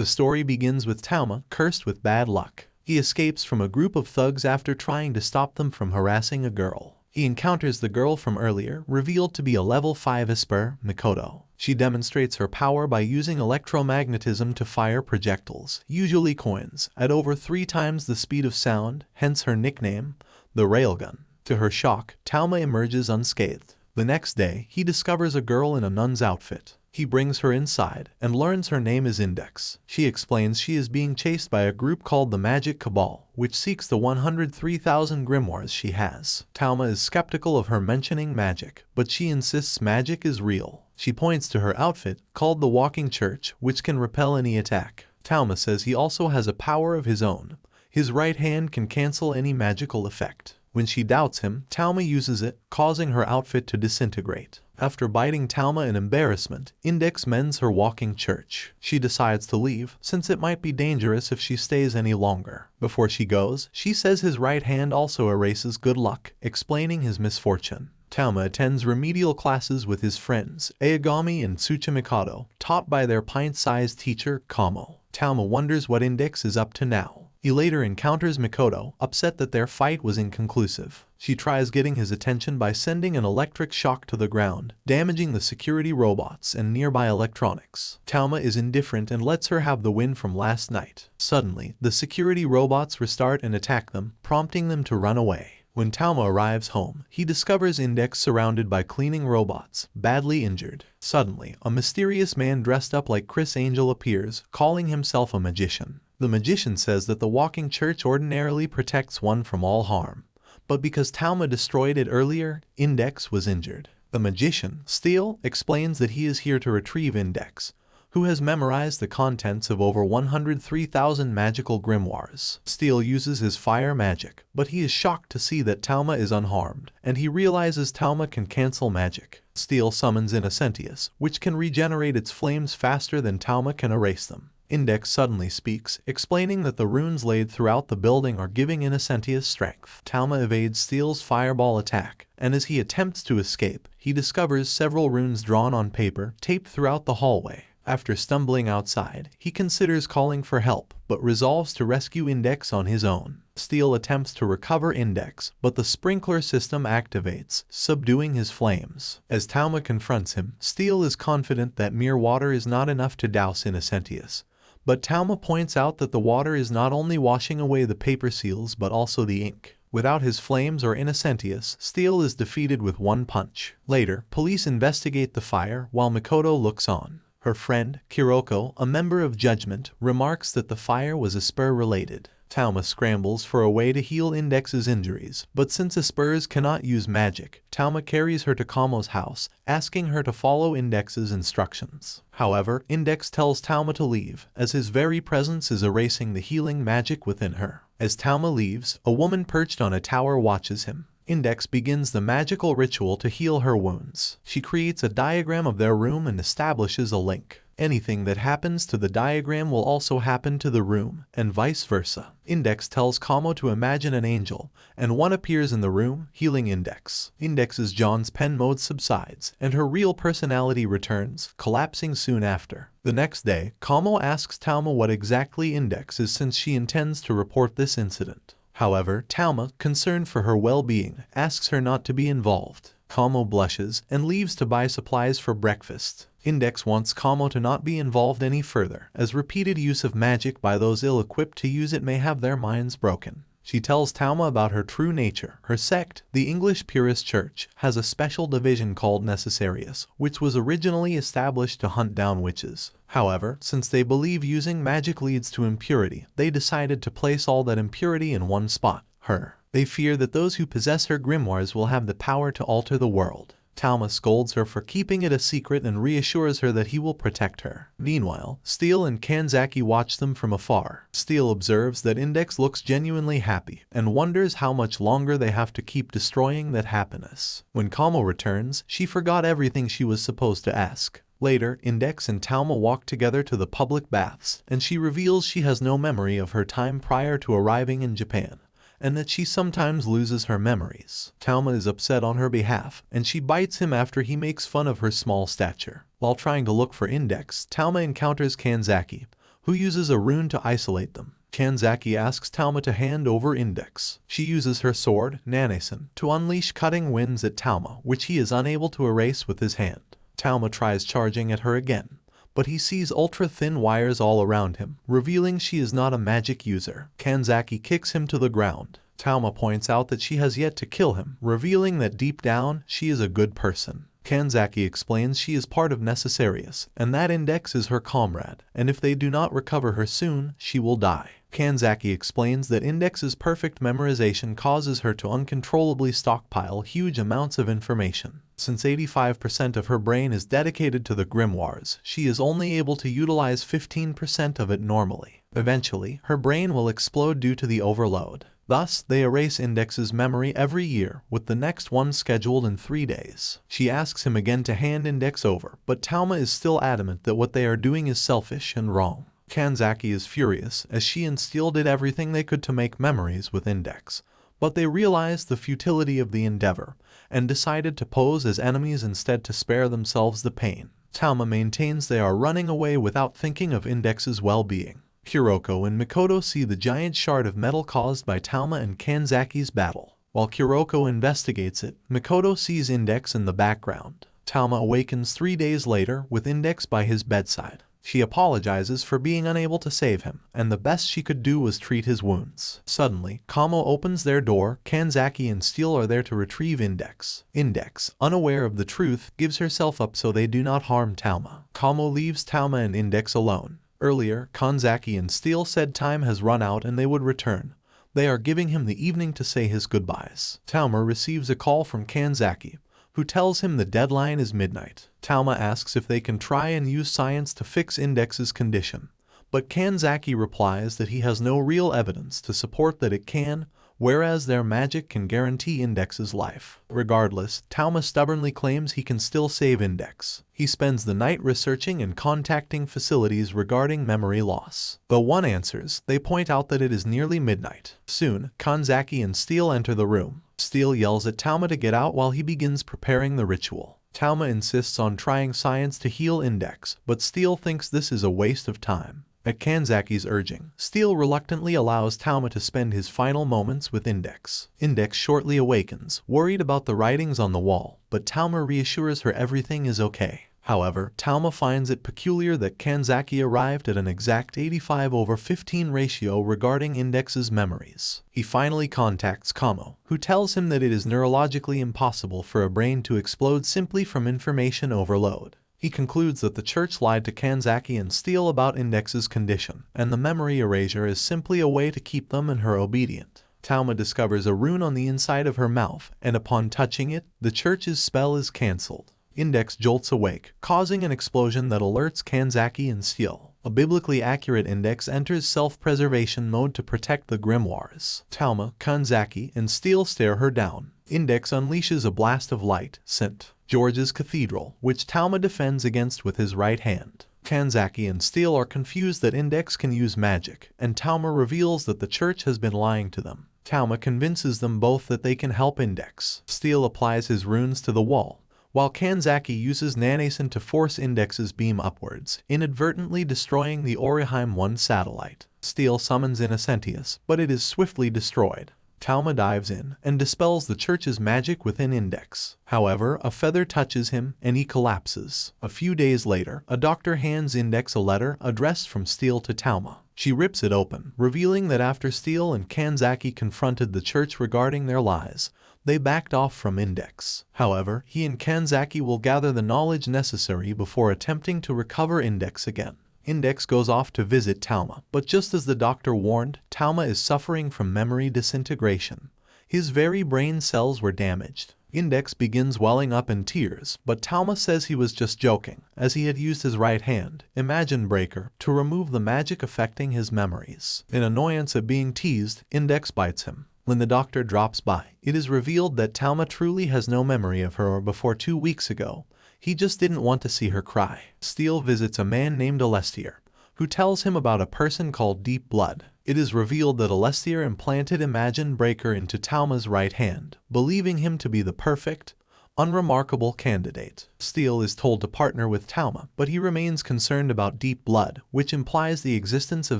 The story begins with Tama cursed with bad luck. He escapes from a group of thugs after trying to stop them from harassing a girl. He encounters the girl from earlier, revealed to be a level 5 Esper, Mikoto. She demonstrates her power by using electromagnetism to fire projectiles, usually coins, at over 3 times the speed of sound, hence her nickname, the Railgun. To her shock, Tama emerges unscathed. The next day, he discovers a girl in a nun's outfit. He brings her inside and learns her name is Index. She explains she is being chased by a group called the Magic Cabal, which seeks the 103,000 grimoires she has. Tama is skeptical of her mentioning magic, but she insists magic is real. She points to her outfit, called the Walking Church, which can repel any attack. Tama says he also has a power of his own. His right hand can cancel any magical effect. When she doubts him, Tama uses it, causing her outfit to disintegrate. After biting Tama in embarrassment, Index mends her walking church. She decides to leave, since it might be dangerous if she stays any longer. Before she goes, she says his right hand also erases good luck, explaining his misfortune. Tama attends remedial classes with his friends, Aogami and Tsuchimikado, taught by their pint-sized teacher, Kamo. Tama wonders what Index is up to now. He later encounters Mikoto, upset that their fight was inconclusive. She tries getting his attention by sending an electric shock to the ground, damaging the security robots and nearby electronics. Tama is indifferent and lets her have the win from last night. Suddenly, the security robots restart and attack them, prompting them to run away. When Tama arrives home, he discovers Index surrounded by cleaning robots, badly injured. Suddenly, a mysterious man dressed up like Chris Angel appears, calling himself a magician. The magician says that the walking church ordinarily protects one from all harm, but because Tama destroyed it earlier, Index was injured. The magician, Steel, explains that he is here to retrieve Index, who has memorized the contents of over 103,000 magical grimoires. Steel uses his fire magic, but he is shocked to see that Tama is unharmed, and he realizes Tama can cancel magic. Steel summons Innocentius, which can regenerate its flames faster than Tama can erase them. Index suddenly speaks, explaining that the runes laid throughout the building are giving Innocentius strength. Tama evades Steel's fireball attack, and as he attempts to escape, he discovers several runes drawn on paper, taped throughout the hallway. After stumbling outside, he considers calling for help, but resolves to rescue Index on his own. Steel attempts to recover Index, but the sprinkler system activates, subduing his flames. As Tama confronts him, Steel is confident that mere water is not enough to douse Innocentius. But Tama points out that the water is not only washing away the paper seals but also the ink. Without his flames or Innocentius, Steel is defeated with one punch. Later, police investigate the fire while Mikoto looks on. Her friend, Kiroko, a member of Judgment, remarks that the fire was Esper-related. Tama scrambles for a way to heal Index's injuries, but since Espers cannot use magic, Tama carries her to Kamo's house, asking her to follow Index's instructions. However, Index tells Tama to leave, as his very presence is erasing the healing magic within her. As Tama leaves, a woman perched on a tower watches him. Index begins the magical ritual to heal her wounds. She creates a diagram of their room and establishes a link. Anything that happens to the diagram will also happen to the room, and vice versa. Index tells Kamo to imagine an angel, and one appears in the room, healing Index. Index's John's pen mode subsides, and her real personality returns, collapsing soon after. The next day, Kamo asks Tama what exactly Index is since she intends to report this incident. However, Tama, concerned for her well-being, asks her not to be involved. Kamo blushes and leaves to buy supplies for breakfast. Index wants Kamo to not be involved any further, as repeated use of magic by those ill-equipped to use it may have their minds broken. She tells Tama about her true nature. Her sect, the English Purist Church, has a special division called Necessarius, which was originally established to hunt down witches. However, since they believe using magic leads to impurity, they decided to place all that impurity in one spot, her. They fear that those who possess her grimoires will have the power to alter the world. Tama scolds her for keeping it a secret and reassures her that he will protect her. Meanwhile, Steel and Kanzaki watch them from afar. Steel observes that Index looks genuinely happy and wonders how much longer they have to keep destroying that happiness. When Kamo returns, she forgot everything she was supposed to ask. Later, Index and Tama walk together to the public baths, and she reveals she has no memory of her time prior to arriving in Japan, and that she sometimes loses her memories. Tama is upset on her behalf, and she bites him after he makes fun of her small stature. While trying to look for Index, Tama encounters Kanzaki, who uses a rune to isolate them. Kanzaki asks Talma to hand over Index. She uses her sword, Nanasen, to unleash cutting winds at Talma, which he is unable to erase with his hand. Talma tries charging at her again, but he sees ultra-thin wires all around him, revealing she is not a magic user. Kanzaki kicks him to the ground. Talma points out that she has yet to kill him, revealing that deep down, she is a good person. Kanzaki explains she is part of Necessarius, and that Index is her comrade, and if they do not recover her soon, she will die. Kanzaki explains that Index's perfect memorization causes her to uncontrollably stockpile huge amounts of information. Since 85% of her brain is dedicated to the grimoires, she is only able to utilize 15% of it normally. Eventually, her brain will explode due to the overload. Thus, they erase Index's memory every year, with the next one scheduled in 3 days. She asks him again to hand Index over, but Talma is still adamant that what they are doing is selfish and wrong. Kanzaki is furious, as she and Steel did everything they could to make memories with Index, but they realized the futility of the endeavor, and decided to pose as enemies instead to spare themselves the pain. Talma maintains they are running away without thinking of Index's well-being. Kuroko and Mikoto see the giant shard of metal caused by Talma and Kanzaki's battle. While Kuroko investigates it, Mikoto sees Index in the background. Talma awakens 3 days later with Index by his bedside. She apologizes for being unable to save him, and the best she could do was treat his wounds. Suddenly, Kamo opens their door. Kanzaki and Steel are there to retrieve Index. Index, unaware of the truth, gives herself up so they do not harm Talma. Kamo leaves Talma and Index alone. Earlier, Kanzaki and Steel said time has run out and they would return. They are giving him the evening to say his goodbyes. Talma receives a call from Kanzaki, who tells him the deadline is midnight. Talma asks if they can try and use science to fix Index's condition, but Kanzaki replies that he has no real evidence to support that it can, whereas their magic can guarantee Index's life. Regardless, Talma stubbornly claims he can still save Index. He spends the night researching and contacting facilities regarding memory loss. Though one answers, they point out that it is nearly midnight. Soon, Kanzaki and Steel enter the room. Steel yells at Talma to get out while he begins preparing the ritual. Talma insists on trying science to heal Index, but Steel thinks this is a waste of time. At Kanzaki's urging, Steel reluctantly allows Talma to spend his final moments with Index. Index shortly awakens, worried about the writings on the wall, but Talma reassures her everything is okay. However, Talma finds it peculiar that Kanzaki arrived at an exact 85/15 ratio regarding Index's memories. He finally contacts Kamo, who tells him that it is neurologically impossible for a brain to explode simply from information overload. He concludes that the church lied to Kanzaki and Steel about Index's condition, and the memory erasure is simply a way to keep them and her obedient. Talma discovers a rune on the inside of her mouth, and upon touching it, the church's spell is cancelled. Index jolts awake, causing an explosion that alerts Kanzaki and Steel. A biblically accurate Index enters self-preservation mode to protect the grimoires. Talma, Kanzaki, and Steel stare her down. Index unleashes a blast of light, St. George's Cathedral, which Talma defends against with his right hand. Kanzaki and Steel are confused that Index can use magic, and Talma reveals that the church has been lying to them. Talma convinces them both that they can help Index. Steel applies his runes to the wall, while Kanzaki uses Nanasen to force Index's beam upwards, inadvertently destroying the Oriheim 1 satellite. Steel summons Innocentius, but it is swiftly destroyed. Talma dives in and dispels the church's magic within Index. However, a feather touches him and he collapses. A few days later, a doctor hands Index a letter addressed from Steel to Talma. She rips it open, revealing that after Steel and Kanzaki confronted the church regarding their lies, they backed off from Index. However, he and Kanzaki will gather the knowledge necessary before attempting to recover Index again. Index goes off to visit Talma, but just as the doctor warned, Talma is suffering from memory disintegration. His very brain cells were damaged. Index begins welling up in tears, but Talma says he was just joking, as he had used his right hand, Imagine Breaker, to remove the magic affecting his memories. In annoyance at being teased, Index bites him. When the doctor drops by, it is revealed that Talma truly has no memory of her before 2 weeks ago. He just didn't want to see her cry. Steel visits a man named Alestier, who tells him about a person called Deep Blood. It is revealed that Alestier implanted Imagine Breaker into Talma's right hand, believing him to be the perfect, Unremarkable candidate. Steel is told to partner with Talma, but he remains concerned about deep blood, which implies the existence of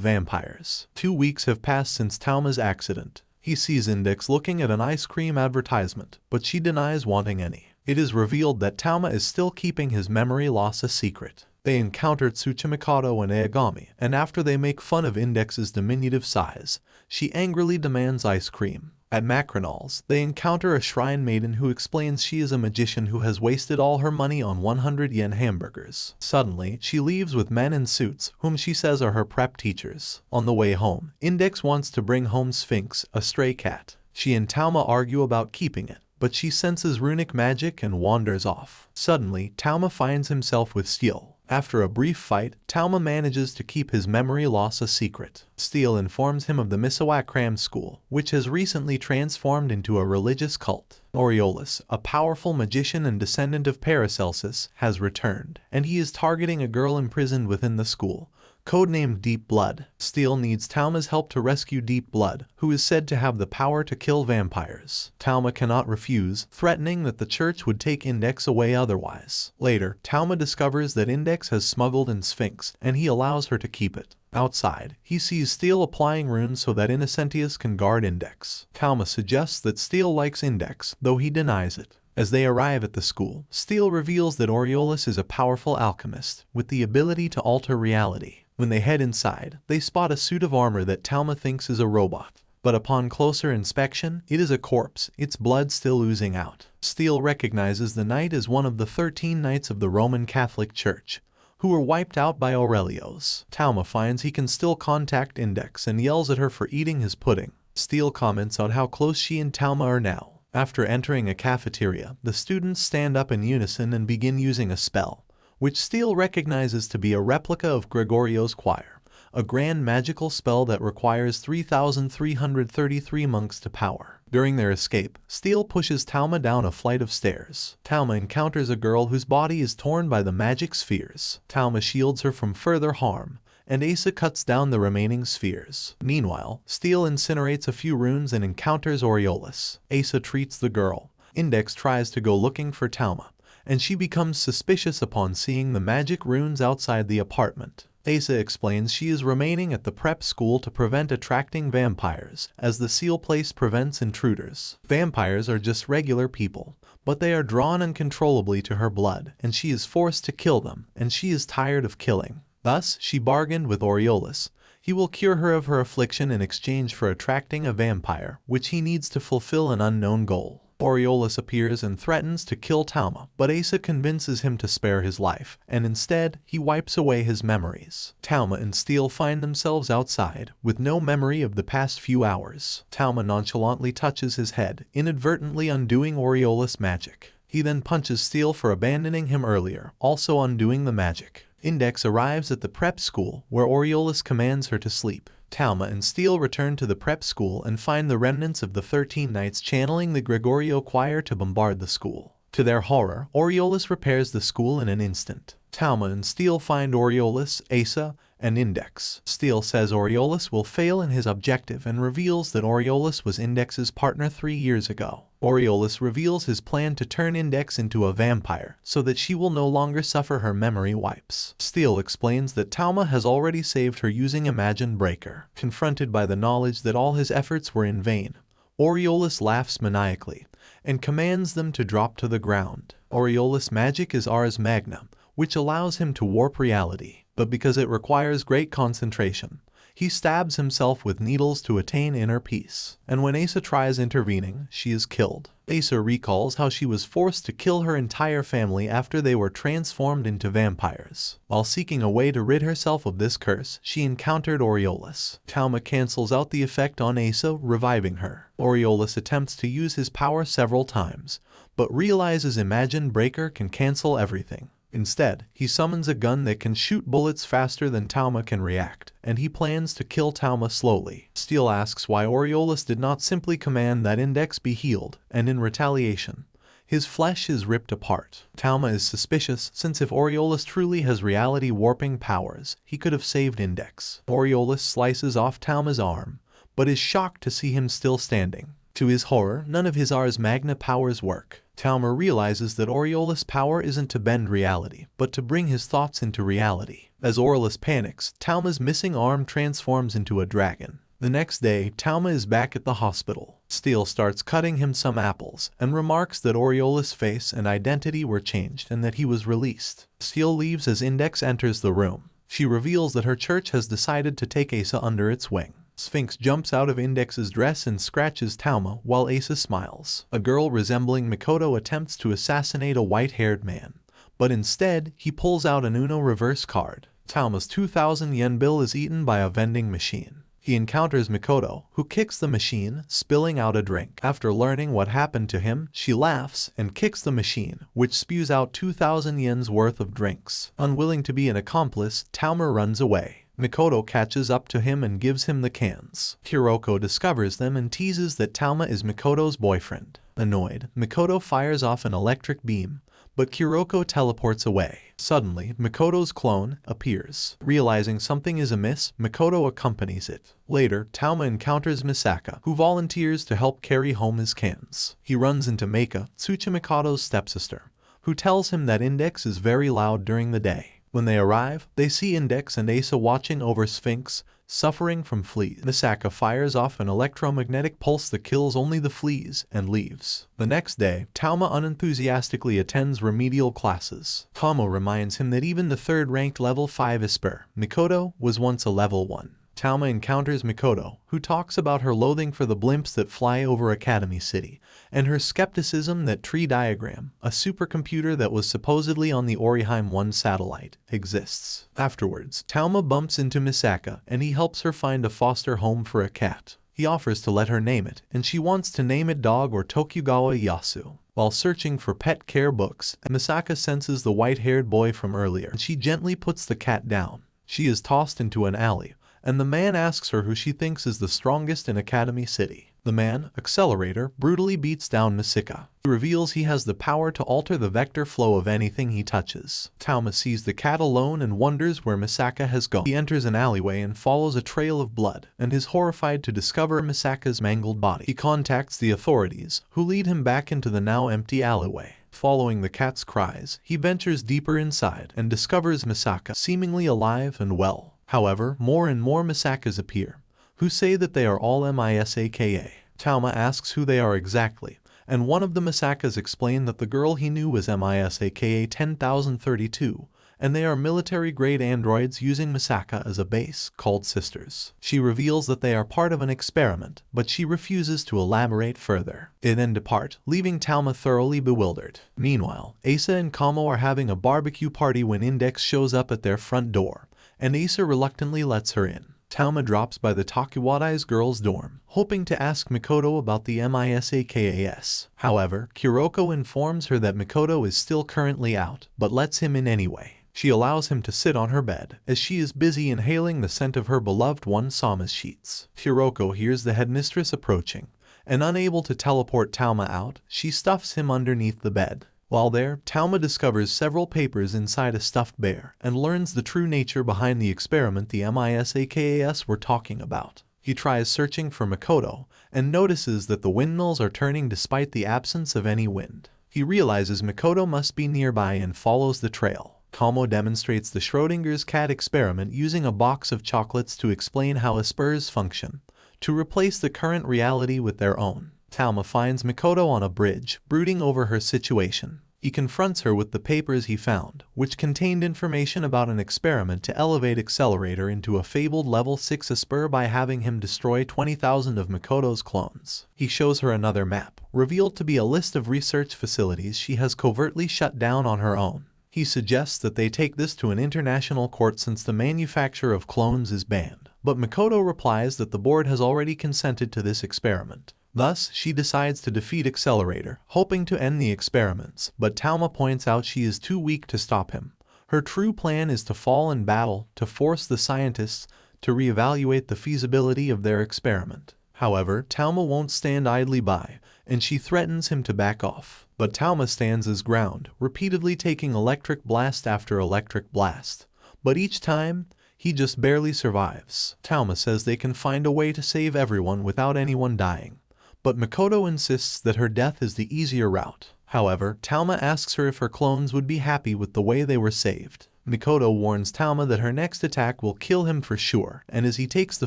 vampires. 2 weeks have passed since Talma's accident. He sees Index looking at an ice cream advertisement, but she denies wanting any. It is revealed that Talma is still keeping his memory loss a secret. They encounter Tsuchimikado and Aogami, and after they make fun of Index's diminutive size, she angrily demands ice cream. At Macronal's, they encounter a shrine maiden who explains she is a magician who has wasted all her money on 100 yen hamburgers. Suddenly, she leaves with men in suits, whom she says are her prep teachers. On the way home, Index wants to bring home Sphinx, a stray cat. She and Talma argue about keeping it, but she senses runic magic and wanders off. Suddenly, Talma finds himself with Steel. After a brief fight, Talma manages to keep his memory loss a secret. Steel informs him of the Misawak Cram School, which has recently transformed into a religious cult. Aureolus, a powerful magician and descendant of Paracelsus, has returned, and he is targeting a girl imprisoned within the school, codenamed Deep Blood. Steel needs Talma's help to rescue Deep Blood, who is said to have the power to kill vampires. Talma cannot refuse, threatening that the church would take Index away otherwise. Later, Talma discovers that Index has smuggled in Sphinx, and he allows her to keep it. Outside, he sees Steel applying runes so that Innocentius can guard Index. Talma suggests that Steel likes Index, though he denies it. As they arrive at the school, Steel reveals that Aureolus is a powerful alchemist, with the ability to alter reality. When they head inside, they spot a suit of armor that Talma thinks is a robot. But upon closer inspection, it is a corpse, its blood still oozing out. Steel recognizes the knight as one of the 13 knights of the Roman Catholic Church, who were wiped out by Aurelios. Talma finds he can still contact Index and yells at her for eating his pudding. Steel comments on how close she and Talma are now. After entering a cafeteria, the students stand up in unison and begin using a spell, which Steel recognizes to be a replica of Gregorio's choir, a grand magical spell that requires 3,333 monks to power. During their escape, Steel pushes Talma down a flight of stairs. Talma encounters a girl whose body is torn by the magic spheres. Talma shields her from further harm, and Asa cuts down the remaining spheres. Meanwhile, Steel incinerates a few runes and encounters Aureolus. Asa treats the girl. Index tries to go looking for Talma, and she becomes suspicious upon seeing the magic runes outside the apartment. Asa explains she is remaining at the prep school to prevent attracting vampires, as the seal place prevents intruders. Vampires are just regular people, but they are drawn uncontrollably to her blood, and she is forced to kill them, and she is tired of killing. Thus, she bargained with Aureolus. He will cure her of her affliction in exchange for attracting a vampire, which he needs to fulfill an unknown goal. Aureolus appears and threatens to kill Talma, but Asa convinces him to spare his life, and instead, he wipes away his memories. Talma and Steel find themselves outside, with no memory of the past few hours. Talma nonchalantly touches his head, inadvertently undoing Aureolus' magic. He then punches Steel for abandoning him earlier, also undoing the magic. Index arrives at the prep school, where Aureolus commands her to sleep. Talma and Steel return to the prep school and find the remnants of the 13 knights channeling the Gregorio choir to bombard the school. To their horror, Aureolus repairs the school in an instant. Talma and Steel find Aureolus, Asa, and Index. Steel says Aureolus will fail in his objective and reveals that Aureolus was Index's partner 3 years ago. Aureolus reveals his plan to turn Index into a vampire so that she will no longer suffer her memory wipes. Steel explains that Talma has already saved her using Imagine Breaker. Confronted by the knowledge that all his efforts were in vain, Aureolus laughs maniacally and commands them to drop to the ground. Aureolus' magic is Ars Magna, which allows him to warp reality, but because it requires great concentration, he stabs himself with needles to attain inner peace. And when Asa tries intervening, she is killed. Asa recalls how she was forced to kill her entire family after they were transformed into vampires. While seeking a way to rid herself of this curse, she encountered Aureolus. Talma cancels out the effect on Asa, reviving her. Aureolus attempts to use his power several times, but realizes Imagine Breaker can cancel everything. Instead, he summons a gun that can shoot bullets faster than Talma can react, and he plans to kill Talma slowly. Steel asks why Aureolus did not simply command that Index be healed, and in retaliation, his flesh is ripped apart. Talma is suspicious, since if Aureolus truly has reality-warping powers, he could have saved Index. Aureolus slices off Talma's arm, but is shocked to see him still standing. To his horror, none of his Ars Magna powers work. Talma realizes that Aureolus' power isn't to bend reality, but to bring his thoughts into reality. As Aureolus panics, Talma's missing arm transforms into a dragon. The next day, Talma is back at the hospital. Steele starts cutting him some apples, and remarks that Aureolus' face and identity were changed and that he was released. Steele leaves as Index enters the room. She reveals that her church has decided to take Asa under its wing. Sphinx jumps out of Index's dress and scratches Talma while Asa smiles. A girl resembling Mikoto attempts to assassinate a white-haired man, but instead, he pulls out an Uno reverse card. Talma's 2,000 yen bill is eaten by a vending machine. He encounters Mikoto, who kicks the machine, spilling out a drink. After learning what happened to him, she laughs and kicks the machine, which spews out 2,000 yen's worth of drinks. Unwilling to be an accomplice, Talma runs away. Mikoto catches up to him and gives him the cans. Hiroko discovers them and teases that Talma is Mikoto's boyfriend. Annoyed, Mikoto fires off an electric beam, but Kuroko teleports away. Suddenly, Mikoto's clone appears. Realizing something is amiss, Mikoto accompanies it. Later, Talma encounters Misaka, who volunteers to help carry home his cans. He runs into Meika, Tsuchimikoto's stepsister, who tells him that Index is very loud during the day. When they arrive, they see Index and Asa watching over Sphinx, suffering from fleas. Misaka fires off an electromagnetic pulse that kills only the fleas and leaves. The next day, Talma unenthusiastically attends remedial classes. Kamo reminds him that even the third-ranked level 5 Esper, Mikoto, was once a level 1. Talma encounters Mikoto, who talks about her loathing for the blimps that fly over Academy City, and her skepticism that Tree Diagram, a supercomputer that was supposedly on the Oriheim 1 satellite, exists. Afterwards, Talma bumps into Misaka, and he helps her find a foster home for a cat. He offers to let her name it, and she wants to name it Dog or Tokugawa Yasu. While searching for pet care books, Misaka senses the white-haired boy from earlier, and she gently puts the cat down. She is tossed into an alley, and the man asks her who she thinks is the strongest in Academy City. The man, Accelerator, brutally beats down Misaka. He reveals he has the power to alter the vector flow of anything he touches. Talma sees the cat alone and wonders where Misaka has gone. He enters an alleyway and follows a trail of blood, and is horrified to discover Misaka's mangled body. He contacts the authorities, who lead him back into the now empty alleyway. Following the cat's cries, he ventures deeper inside and discovers Misaka seemingly alive and well. However, more and more Misakas appear, who say that they are all Misaka. Talma asks who they are exactly, and one of the Misakas explain that the girl he knew was Misaka 10,032, and they are military-grade androids using Misaka as a base, called Sisters. She reveals that they are part of an experiment, but she refuses to elaborate further. They then depart, leaving Talma thoroughly bewildered. Meanwhile, Asa and Kamo are having a barbecue party when Index shows up at their front door, and Asa reluctantly lets her in. Talma drops by the Takuwadai's girls' dorm, hoping to ask Mikoto about the Misakas. However, Kuroko informs her that Mikoto is still currently out, but lets him in anyway. She allows him to sit on her bed, as she is busy inhaling the scent of her beloved one-Samas sheets. Kuroko hears the headmistress approaching, and unable to teleport Talma out, she stuffs him underneath the bed. While there, Talma discovers several papers inside a stuffed bear, and learns the true nature behind the experiment the Misakas were talking about. He tries searching for Mikoto, and notices that the windmills are turning despite the absence of any wind. He realizes Mikoto must be nearby and follows the trail. Kamo demonstrates the Schrodinger's cat experiment using a box of chocolates to explain how Espers function, to replace the current reality with their own. Talma finds Mikoto on a bridge, brooding over her situation. He confronts her with the papers he found, which contained information about an experiment to elevate Accelerator into a fabled level 6 Esper by having him destroy 20,000 of Mikoto's clones. He shows her another map, revealed to be a list of research facilities she has covertly shut down on her own. He suggests that they take this to an international court since the manufacture of clones is banned, but Mikoto replies that the board has already consented to this experiment. Thus, she decides to defeat Accelerator, hoping to end the experiments, but Talma points out she is too weak to stop him. Her true plan is to fall in battle to force the scientists to reevaluate the feasibility of their experiment. However, Talma won't stand idly by, and she threatens him to back off. But Talma stands his ground, repeatedly taking electric blast after electric blast. But each time, he just barely survives. Talma says they can find a way to save everyone without anyone dying, but Makoto insists that her death is the easier route. However, Talma asks her if her clones would be happy with the way they were saved. Makoto warns Talma that her next attack will kill him for sure, and as he takes the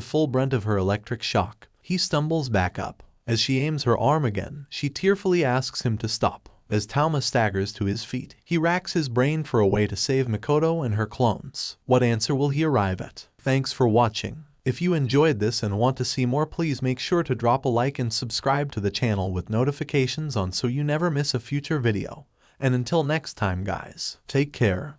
full brunt of her electric shock, he stumbles back up. As she aims her arm again, she tearfully asks him to stop. As Talma staggers to his feet, he racks his brain for a way to save Makoto and her clones. What answer will he arrive at? Thanks for watching. If you enjoyed this and want to see more, please make sure to drop a like and subscribe to the channel with notifications on so you never miss a future video. And until next time guys, take care.